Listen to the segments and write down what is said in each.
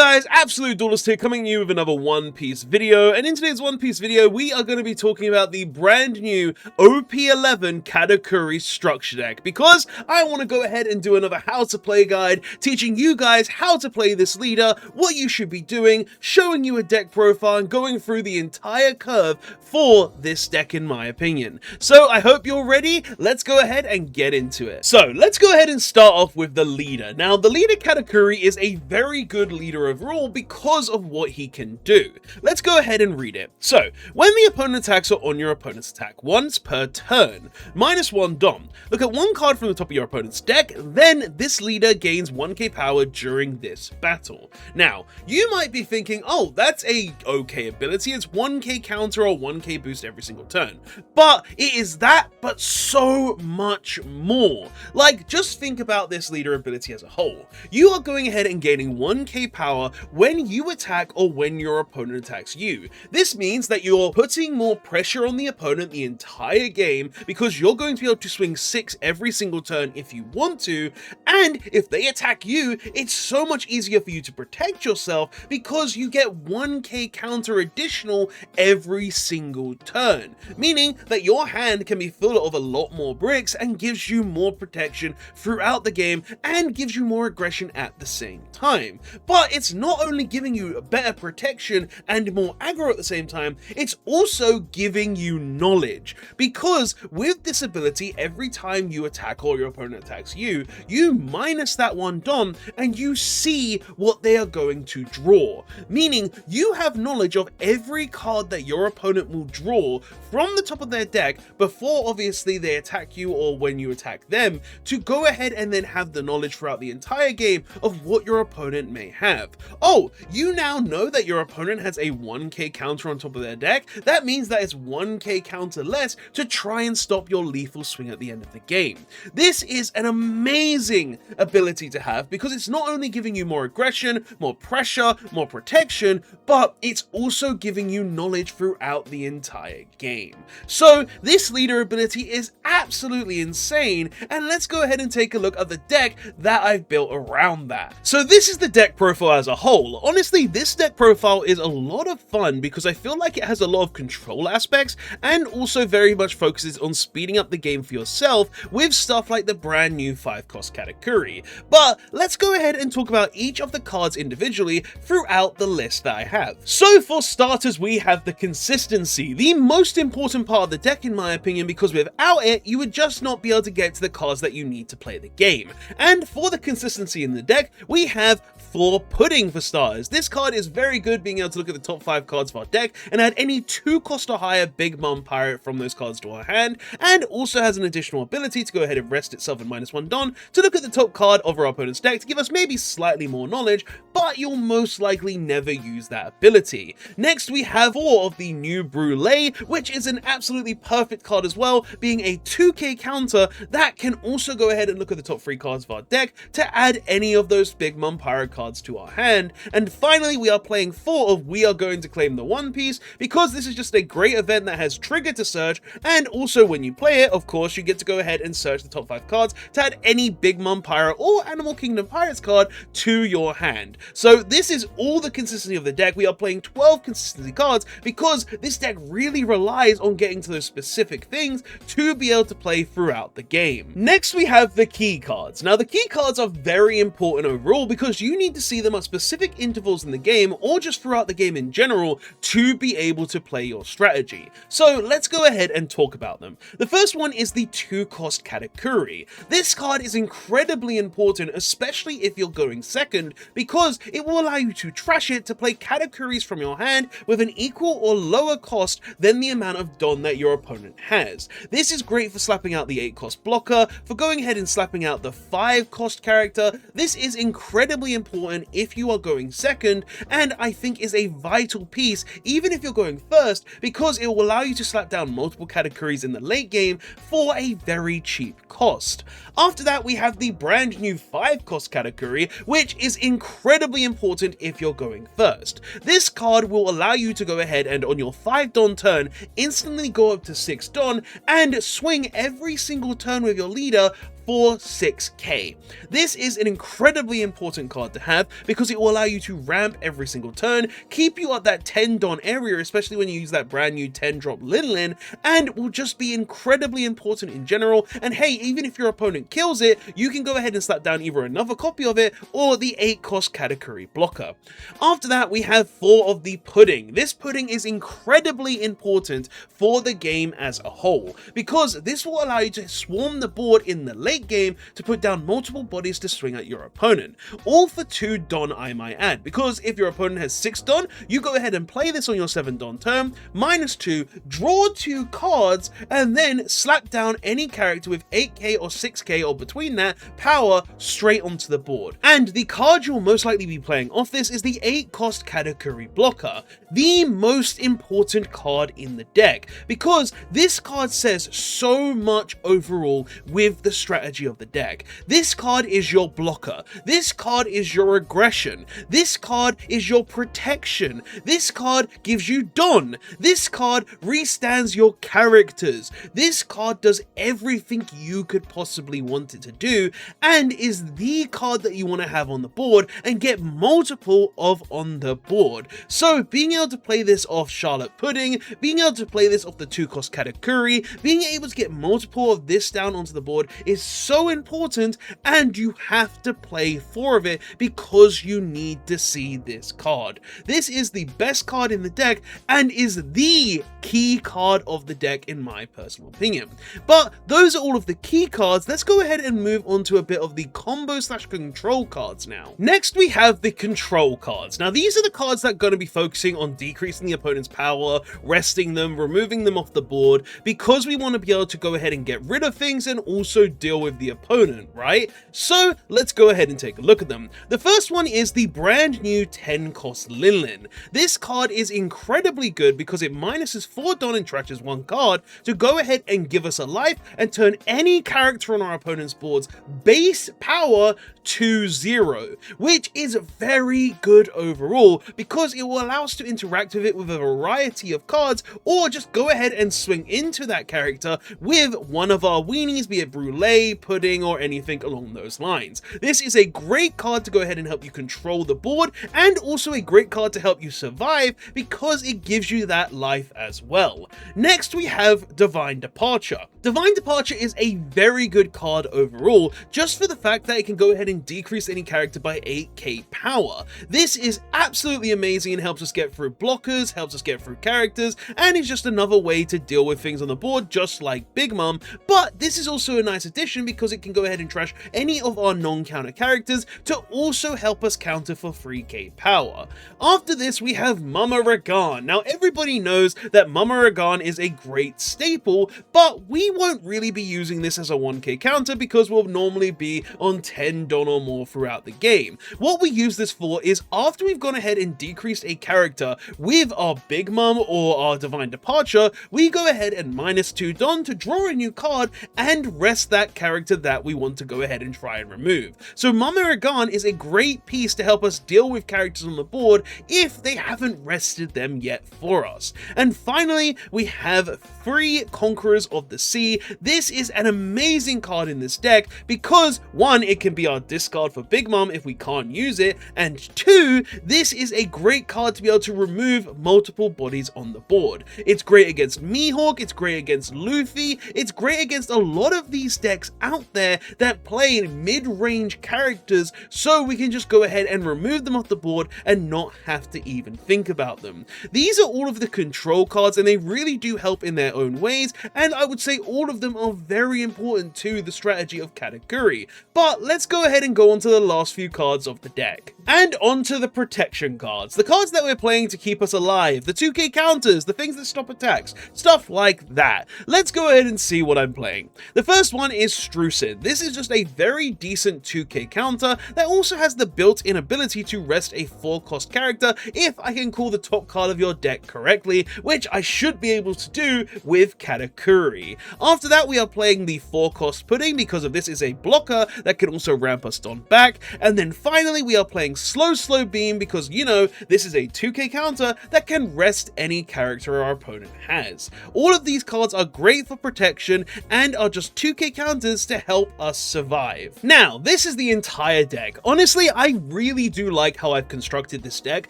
guys, Absolute Duelist here, coming to you with another One Piece video, and in today's One Piece video, we are going to be talking about the brand new OP11 Katakuri structure deck, because I want to go ahead and do another how to play guide, teaching you guys how to play this leader, what you should be doing, showing you a deck profile, and going through the entire curve for this deck in my opinion. So I hope you're ready, let's go ahead and get into it. So let's go ahead and start off with the leader. Now the leader Katakuri is a very good leader overall because of what he can do. Let's go ahead and read it. So, when the opponent attacks or on your opponent's attack once per turn, -1 Dom. Look at one card from the top of your opponent's deck, then this leader gains 1k power during this battle. Now, you might be thinking, oh, that's a okay ability, it's 1k counter or 1k boost every single turn. But it is that, but so much more. Like, just think about this leader ability as a whole. You are going ahead and gaining 1k power when you attack or when your opponent attacks you. This means that you're putting more pressure on the opponent the entire game because you're going to be able to swing 6 every single turn if you want to, and if they attack you, it's so much easier for you to protect yourself because you get 1k counter additional every single turn, meaning that your hand can be filled of a lot more bricks and gives you more protection throughout the game and gives you more aggression at the same time. But it's not only giving you better protection and more aggro at the same time, it's also giving you knowledge, because with this ability, every time you attack or your opponent attacks you, you minus that 1 Dom and you see what they are going to draw, meaning you have knowledge of every card that your opponent will draw from the top of their deck before obviously they attack you or when you attack them, to go ahead and then have the knowledge throughout the entire game of what your opponent may have. Oh, you now know that your opponent has a 1k counter on top of their deck. That means that it's 1k counter less to try and stop your lethal swing at the end of the game. This is an amazing ability to have because it's not only giving you more aggression, more pressure, more protection, but it's also giving you knowledge throughout the entire game. So this leader ability is absolutely insane, and let's go ahead and take a look at the deck that I've built around that. So this is the deck profile as a whole. Honestly, this deck profile is a lot of fun because I feel like it has a lot of control aspects and also very much focuses on speeding up the game for yourself with stuff like the brand new 5-cost Katakuri. But let's go ahead and talk about each of the cards individually throughout the list that I have. So for starters, we have the consistency, the most important part of the deck in my opinion, because without it, you would just not be able to get to the cards that you need to play the game. And for the consistency in the deck, we have Floor Pudding for starters. This card is very good, being able to look at the top 5 cards of our deck and add any 2-cost or higher Big Mom Pirate from those cards to our hand, and also has an additional ability to go ahead and rest itself in -1 Don to look at the top card of our opponent's deck to give us maybe slightly more knowledge, but you'll most likely never use that ability. Next, we have 4 of the new Brulee, which is an absolutely perfect card as well, being a 2k counter that can also go ahead and look at the top 3 cards of our deck to add any of those Big Mom Pirate cards to our hand. And finally, we are playing 4 of We Are Going to Claim the One Piece, because this is just a great event that has trigger to search, and also when you play it, of course, you get to go ahead and search the top 5 cards to add any Big Mom Pirate or Animal Kingdom Pirates card to your hand. So this is all the consistency of the deck. We are playing 12 consistency cards because this deck really relies on getting to those specific things to be able to play throughout the game. Next, we have the key cards. Now, the key cards are very important overall because you need to see them at specific intervals in the game or just throughout the game in general to be able to play your strategy. So let's go ahead and talk about them. The first one is the 2-cost Katakuri. This card is incredibly important, especially if you're going second, because it will allow you to trash it to play Katakuris from your hand with an equal or lower cost than the amount of Don that your opponent has. This is great for slapping out the 8-cost blocker, for going ahead and slapping out the 5-cost character. This is incredibly important if you are going second, and I think is a vital piece even if you're going first, because it will allow you to slap down multiple Katakuris in the late game for a very cheap cost. After that, we have the brand new 5-cost Katakuri, which is incredibly important if you're going first. This card will allow you to go ahead and on your 5 Don turn instantly go up to 6 Don and swing every single turn with your leader for 6k. This is an incredibly important card to have because it will allow you to ramp every single turn, keep you at that 10 Don area, especially when you use that brand new 10 drop linlin, and will just be incredibly important in general. And hey, even if your opponent kills it, you can go ahead and slap down either another copy of it or the 8 cost Katakuri blocker. After that, we have 4 of the pudding. This pudding is incredibly important for the game as a whole because this will allow you to swarm the board in the late game to put down multiple bodies to swing at your opponent, all for 2 Don, I might add, because if your opponent has 6 Don, you go ahead and play this on your 7 Don turn, -2, draw 2 cards, and then slap down any character with 8k or 6k or between that power straight onto the board. And the card you'll most likely be playing off this is the 8 cost Katakuri blocker, the most important card in the deck, because this card says so much overall with the strategy of the deck. This card is your blocker, this card is your aggression, this card is your protection, this card gives you Don, this card restands your characters, this card does everything you could possibly want it to do, and is the card that you want to have on the board and get multiple of on the board. So being able to play this off Charlotte Pudding, being able to play this off the 2 cost Katakuri, being able to get multiple of this down onto the board is so important, and you have to play 4 of it because you need to see this card. This is the best card in the deck and is the key card of the deck in my personal opinion. But those are all of the key cards. Let's go ahead and move on to a bit of the combo / control cards now. Next we have the control cards. Now these are the cards that are going to be focusing on decreasing the opponent's power, resting them, removing them off the board, because we want to be able to go ahead and get rid of things and also deal with the opponent, right? So let's go ahead and take a look at them. The first one is the brand new 10 cost linlin. This card is incredibly good because it minuses 4 Don and trashes 1 card to go ahead and give us a life and turn any character on our opponent's board's base power to 0, which is very good overall because it will allow us to interact with it with a variety of cards, or just go ahead and swing into that character with one of our weenies, be it brulee, pudding, or anything along those lines. This is a great card to go ahead and help you control the board, and also a great card to help you survive because it gives you that life as well. Next we have Divine Departure. Divine Departure is a very good card overall, just for the fact that it can go ahead and decrease any character by 8k power. This is absolutely amazing and helps us get through blockers, helps us get through characters, and is just another way to deal with things on the board, just like Big Mom. But this is also a nice addition because it can go ahead and trash any of our non-counter characters to also help us counter for 3k power. After this we have Mama Ragan. Now everybody knows that Mama Ragan is a great staple, but we won't really be using this as a 1k counter because we'll normally be on 10 Don or more throughout the game. What we use this for is after we've gone ahead and decreased a character with our Big Mom or our Divine Departure, we go ahead and -2 Don to draw a new card and rest that character that we want to go ahead and try and remove. So Mama Ragan is a great piece to help us deal with characters on the board if they haven't rested them yet for us. And finally, we have 3 Conquerors of the Sea. This is an amazing card in this deck because 1, it can be our discard for Big Mom if we can't use it, and 2, this is a great card to be able to remove multiple bodies on the board. It's great against Mihawk, it's great against Luffy, it's great against a lot of these decks out there that play mid-range characters, so we can just go ahead and remove them off the board and not have to even think about them. These are all of the control cards and they really do help in their own ways, and I would say all of them are very important to the strategy of Katakuri. But let's go ahead and go on to the last few cards of the deck. And onto the protection cards, the cards that we're playing to keep us alive, the 2k counters, the things that stop attacks, stuff like that. Let's go ahead and see what I'm playing. The first one is Strucid. This is just a very decent 2k counter that also has the built-in ability to rest a 4 cost character if I can call the top card of your deck correctly, which I should be able to do with Katakuri. After that, we are playing the 4-cost Pudding because of this is a blocker that can also ramp us Don back. And then finally, we are playing Slow Beam because, you know, this is a 2k counter that can rest any character our opponent has. All of these cards are great for protection and are just 2k counters to help us survive. Now, this is the entire deck. Honestly, I really do like how I've constructed this deck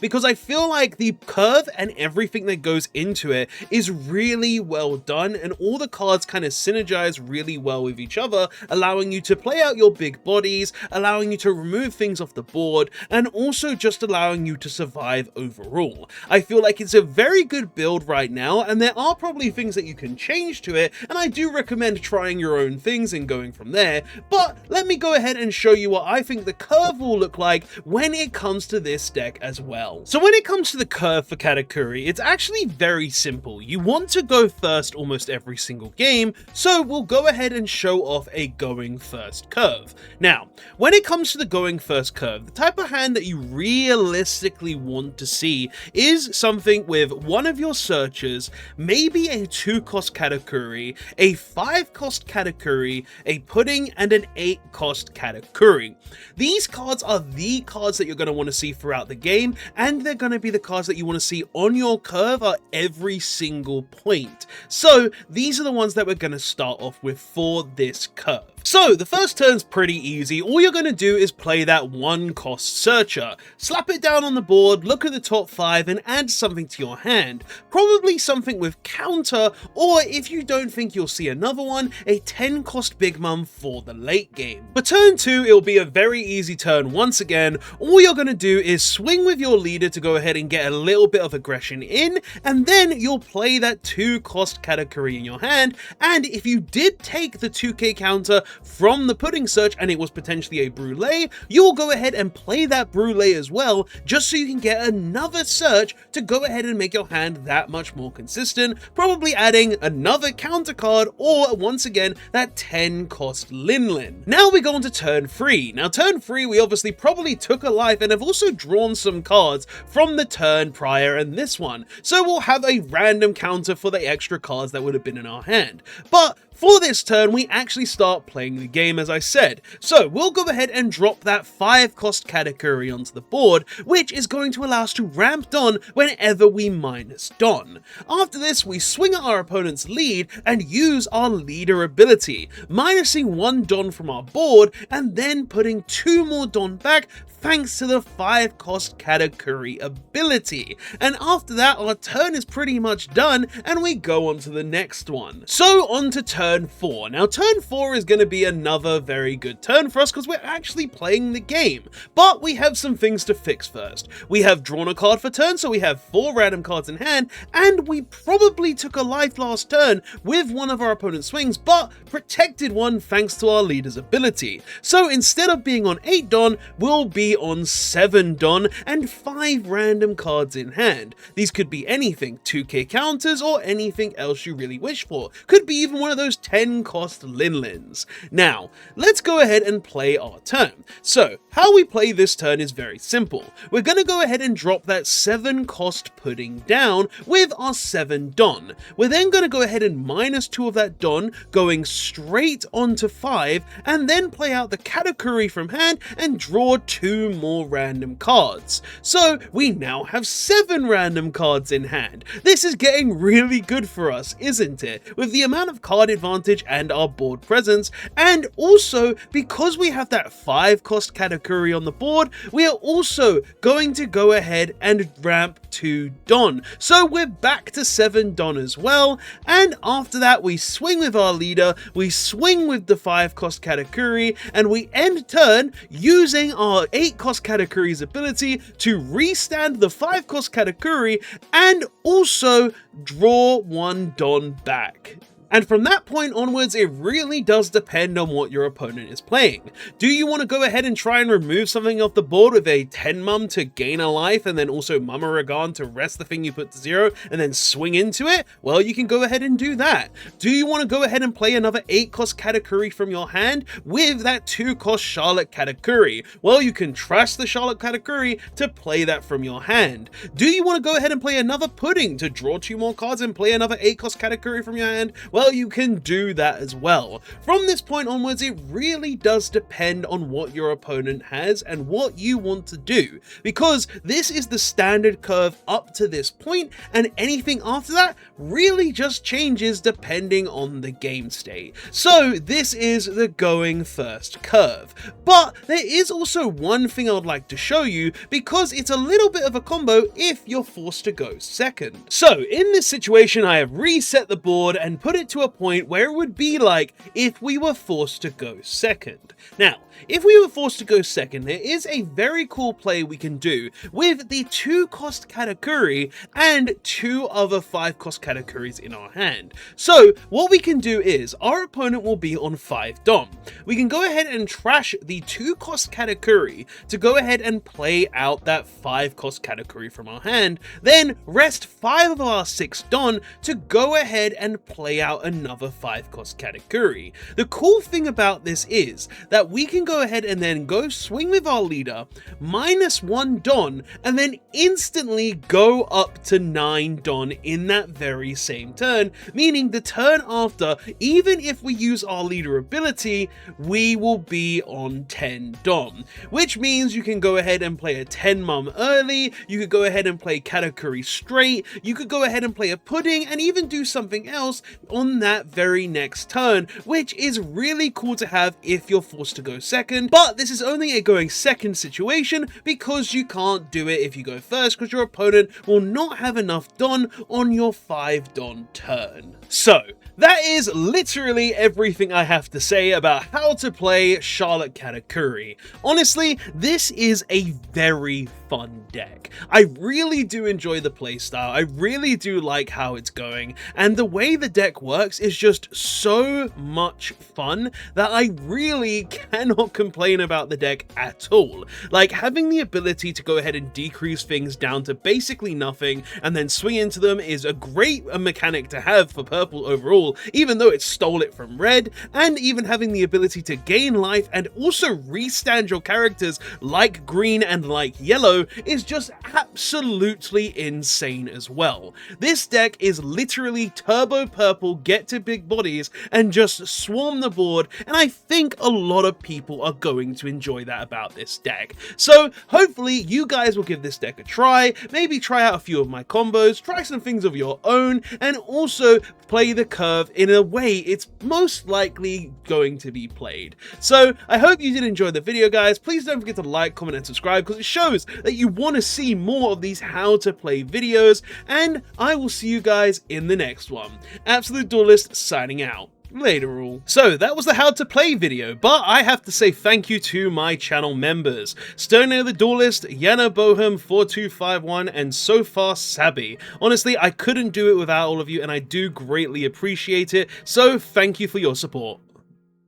because I feel like the curve and everything that goes into it is really well done, and all the cards kind of synergize really well with each other, allowing you to play out your big bodies, allowing you to remove things off the board, and also just allowing you to survive overall. I feel like it's a very good build right now, and there are probably things that you can change to it, and I do recommend trying your own things and going from there, but let me go ahead and show you what I think the curve will look like when it comes to this deck as well. So when it comes to the curve for Katakuri, it's actually very simple. You want to go first almost every single game, so we'll go ahead and show off a going first curve. Now, when it comes to the going first curve, the type of hand that you realistically want to see is something with one of your searchers, maybe a 2-cost Katakuri, a 5-cost Katakuri, a Pudding, and an 8-cost Katakuri. These cards are the cards that you're going to want to see throughout the game, and they're going to be the cards that you want to see on your curve at every single point. So these are the ones that we're going to start off with for this curve. So the first turn's pretty easy. All you're going to do is play that 1-cost searcher, slap it down on the board, look at the top 5 and add something to your hand. Probably something with counter, or if you don't think you'll see another one, a 10-cost Big Mum for the late game. For turn 2, it'll be a very easy turn once again. All you're going to do is swing with your leader to go ahead and get a little bit of aggression in, and then you'll play that 2-cost Katakuri in your hand, and if you did take the 2k counter from the Pudding search and it was potentially a brulee, you will go ahead and play that brulee as well, just so you can get another search to go ahead and make your hand that much more consistent, probably adding another counter card or once again that 10-cost linlin. Now we go on to turn 3. Now turn 3 we obviously probably took a life and have also drawn some cards from the turn prior and this one, so we'll have a random counter for the extra cards that would have been in our hand. But for this turn, we actually start playing the game, as I said. So we'll go ahead and drop that 5-cost Katakuri onto the board, which is going to allow us to ramp Don whenever we minus Don. After this, we swing at our opponent's lead and use our leader ability, minusing 1 Don from our board and then putting 2 more Don back thanks to the 5-cost Katakuri ability. And after that, our turn is pretty much done and we go on to the next one. So on to turn 4. Now turn 4 is going to be another very good turn for us because we're actually playing the game. But we have some things to fix first. We have drawn a card for turn, so we have 4 random cards in hand, and we probably took a life last turn with one of our opponent's swings, but protected one thanks to our leader's ability. So instead of being on 8 Don, we'll be on 7 Don and 5 random cards in hand. These could be anything, 2k counters or anything else you really wish for. Could be even one of those 10-cost linlins. Now, let's go ahead and play our turn. So, how we play this turn is very simple. We're going to go ahead and drop that 7-cost Pudding down with our 7 Don. We're then going to go ahead and minus 2 of that Don, going straight onto 5, and then play out the Katakuri from hand and draw 2 more random cards. So, we now have 7 random cards in hand. This is getting really good for us, isn't it? With the amount of card advantage and our board presence, and also because we have that 5-cost Katakuri on the board, we are also going to go ahead and ramp 2 Don. So we're back to 7 Don as well, and after that we swing with our leader, we swing with the 5-cost Katakuri, and we end turn using our 8-cost Katakuri's ability to restand the 5-cost Katakuri and also draw 1 Don back. And from that point onwards, it really does depend on what your opponent is playing. Do you want to go ahead and try and remove something off the board with a 10 Mum to gain a life and then also Mumaragan to rest the thing you put to 0 and then swing into it? Well, you can go ahead and do that. Do you want to go ahead and play another 8-cost Katakuri from your hand with that 2-cost Charlotte Katakuri? Well, you can trust the Charlotte Katakuri to play that from your hand. Do you want to go ahead and play another Pudding to draw 2 more cards and play another 8-cost Katakuri from your hand? well, you can do that as well. From this point onwards, it really does depend on what your opponent has and what you want to do, because this is the standard curve up to this point, and anything after that really just changes depending on the game state. So this is the going first curve. But there is also one thing I would like to show you, because it's a little bit of a combo if you're forced to go second. So in this situation, I have reset the board and put it to a point where it would be like if we were forced to go second. Now, if we were forced to go second, there is a very cool play we can do with the 2-cost Katakuri and 2 other 5-cost Katakuris in our hand. So what we can do is, our opponent will be on 5 Dom. We can go ahead and trash the 2-cost Katakuri to go ahead and play out that 5-cost Katakuri from our hand, then rest 5 of our 6 Don to go ahead and play out another 5-cost Katakuri. The cool thing about this is that we can go ahead and then go swing with our leader, -1 Don, and then instantly go up to 9 Don in that very same turn, meaning the turn after, even if we use our leader ability, we will be on 10 Don, which means you can go ahead and play a 10 Mum early, you could go ahead and play Katakuri straight, you could go ahead and play a pudding, and even do something else on that very next turn, which is really cool to have if you're forced to go second. But this is only a going second situation, because you can't do it if you go first, because your opponent will not have enough Don on your 5 Don turn. So that is literally everything I have to say about how to play Charlotte Katakuri. Honestly, this is a very fun deck. I really do enjoy the playstyle, I really do like how it's going, and the way the deck works is just so much fun that I really cannot complain about the deck at all. Like, having the ability to go ahead and decrease things down to basically nothing and then swing into them is a great mechanic to have for purple overall, even though it stole it from red, and even having the ability to gain life and also restand your characters like green and like yellow is just absolutely insane as well. This deck is literally turbo purple, get to big bodies, and just swarm the board, and I think a lot of people are going to enjoy that about this deck. So hopefully you guys will give this deck a try, maybe try out a few of my combos, try some things of your own, and also play the curve in a way it's most likely going to be played. So I hope you did enjoy the video, guys. Please don't forget to like, comment, and subscribe, because it shows that you want to see more of these how to play videos, and I will see you guys in the next one. Absolute Duelist signing out. Later all. So that was the how to play video, but I have to say thank you to my channel members: Sterno the Duelist, Yana Bohem 4251, and So Far Sabby. Honestly, I couldn't do it without all of you, and I do greatly appreciate it, so thank you for your support.